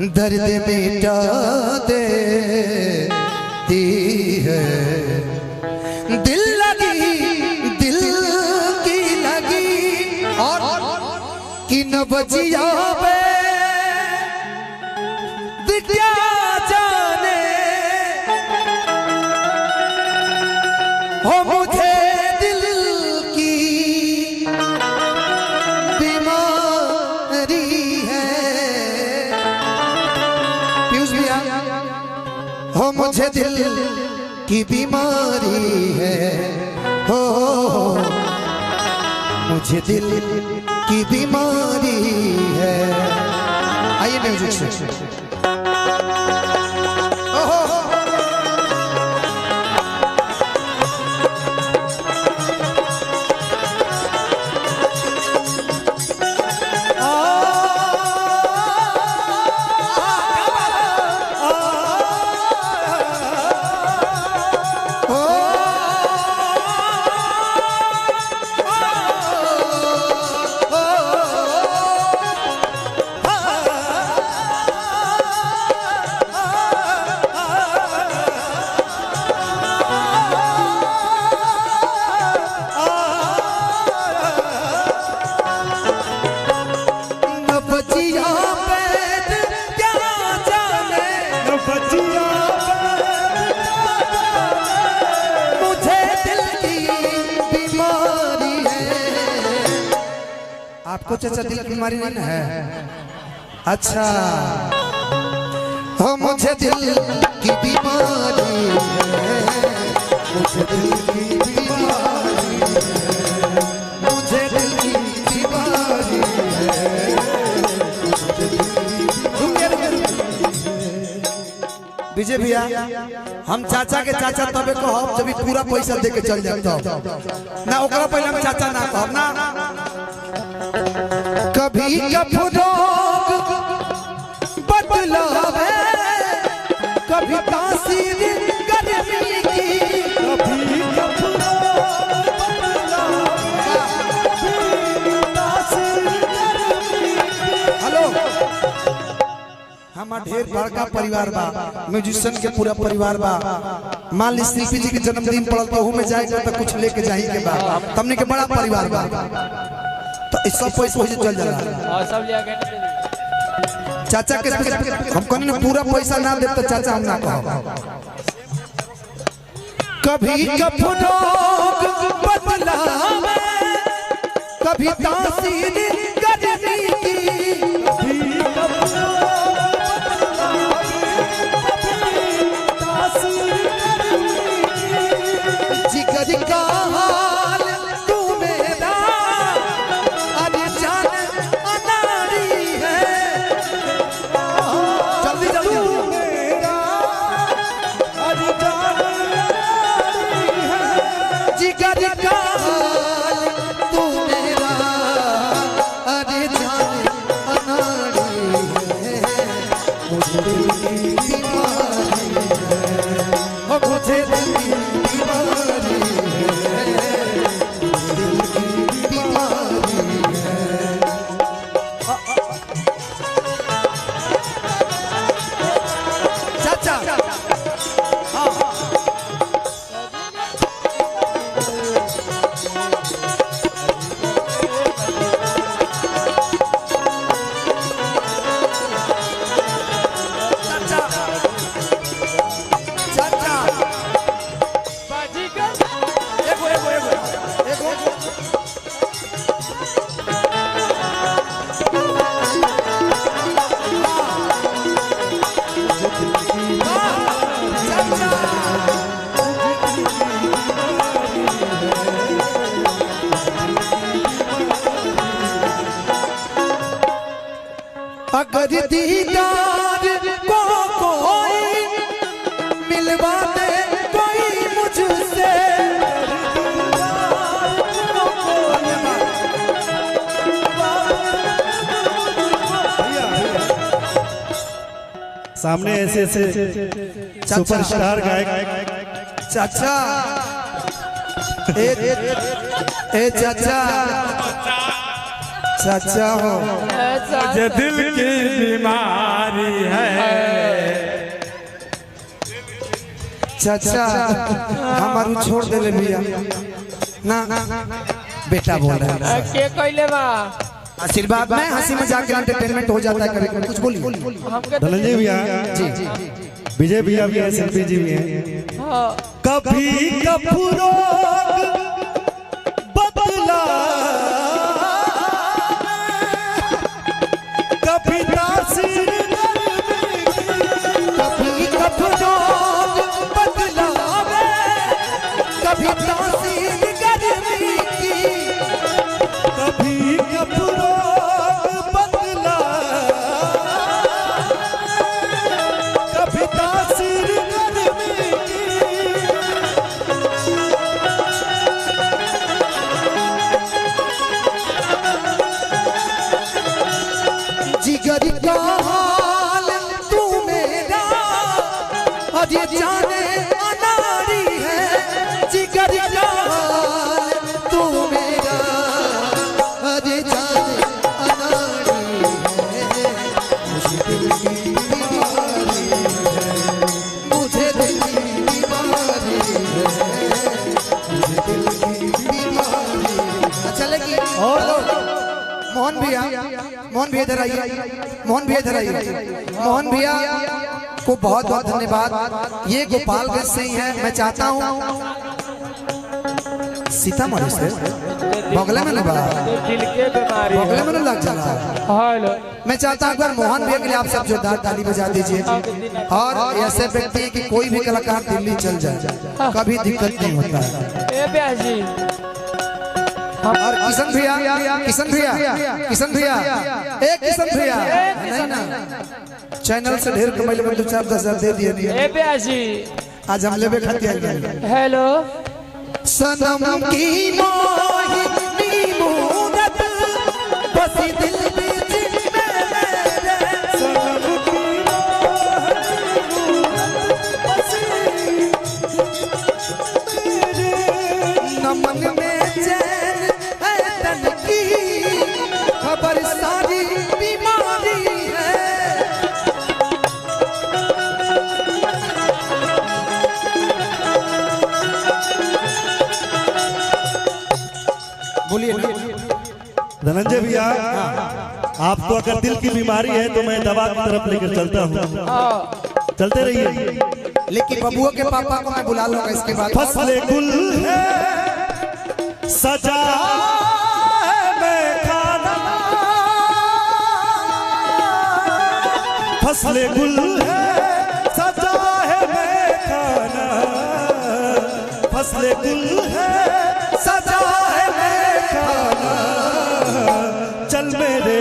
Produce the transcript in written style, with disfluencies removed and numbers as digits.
दर्द मिटा देती है। दिल की लगी और कि न बचिया पे दिखा जाने हो मुझे दिल की बीमारी है। पीयूष भैया हो मुझे दिल की बीमारी है। हो मुझे दिल की बीमारी है। आइए म्यूजिक से। आपको चाचा दिल की बीमारी नहीं है? अच्छा हो मुझे दिल की बीमारी है। मुझे दिल की बीमारी है। मुझे दिल की बीमारी है। विजय भैया हम चाचा के चाचा तबे कहब जब पूरा पैसा दे के चल जाता ना, ओकरा पहले हम चाचा ना कहब ना। कभी कफरोग बदलावे कभी तासीर गर्मी की। कभी कफरोग बदलावे कभी तासीर गर्मी की। हेलो हमार ढेर बड़का परिवार बा, म्यूजिशियन के पूरा परिवार बा। मान ली शिल्पी जी के जन्मदिन पड़ल तो में जाएगा तो कुछ लेके जाही के बा। हमने के बड़ा परिवार बा तो इस सब पैसा चल जाला और सब ले आके चाचा के हम कहने पूरा पैसा ना दे तो चाचा हम ना कहब। कभी कफरोग बदलावे कभी तासीर गर्मी की। कभी कफरोग बदलावे कभी तासीर गर्मी की। जिगर का हाल तू मेरा अगर दीदार को कोई मिलवा दे कोई मुझसे। सामने ऐसे सुपरस्टार गायक चाचा ए चाचा चाचा हो मुझे दिल की बीमारी बीमारी है। चाचा हमारू छोड़ दे ले भैया ना बेटा बोल रहा है के कहले बा आशीर्वाद में हंसी मजाक के एंटरटेनमेंट हो जाता है कभी कभी कुछ बोलिए हमके धनंजय भैया जी विजय भैया भी है, शिल्पी जी भी हैं। हाँ कभी कपूरों बदला कभी तासीर कभी कपड़ों बदलावे कभी तासीर गर्मी की कभी कपूरों बदला कभी तासीर गर्मी की। जिगर का हाल तू मेरा और ये जाने अनाड़ी है जिगर का हाल तू मेरा और ये जाने अनाड़ी है मुझे दिल की बीमारी है मुझे दिल की बीमारी है मुझे दिल की बीमारी अच्छा लगी मोहन भैया इधर आइए मोहन भैया इधर आइए मोहन भैया को बहुत बहुत धन्यवाद ये गोपालगंज से ही है मैं चाहता हूँ सीतामढ़ी से बगले में लगा दिल के बीमारी बगले में लग जा रहा है हेलो मैं चाहता हूँ अगर मोहन भैया के लिए आप सब जोरदार ताली बजा दीजिए और ऐसे व्यक्ति है कि कोई भी कलाकार दिल्ली चल जाए कभी दिक्कत नहीं होता है ए ब्याजी और किशन भैया एक किशन भैया नहीं ना चैनल से ढेर कमाई में 2-4-10 दे दिए नहीं ए ब्याजी आज हम लेबे खातिर गए हेलो सनम की मोहिनी मूरत बसी दिल बीच में मेरे सनम की नमन में चैन है तन की खबर सारी बीमारी है बोलिए धनंजय भैया आपको अगर दिल की बीमारी है तो मैं दवा की तरफ लेकर चलता हूँ, चलते रहिए। लेकिन बबुआ के पापा को मैं बुला लूंगा इसके बाद फसले गुल है सजा है मैं खाना फसले गुल है सजा है मैं खाना फसले गुल है सजा है मैं खाना चल मेरे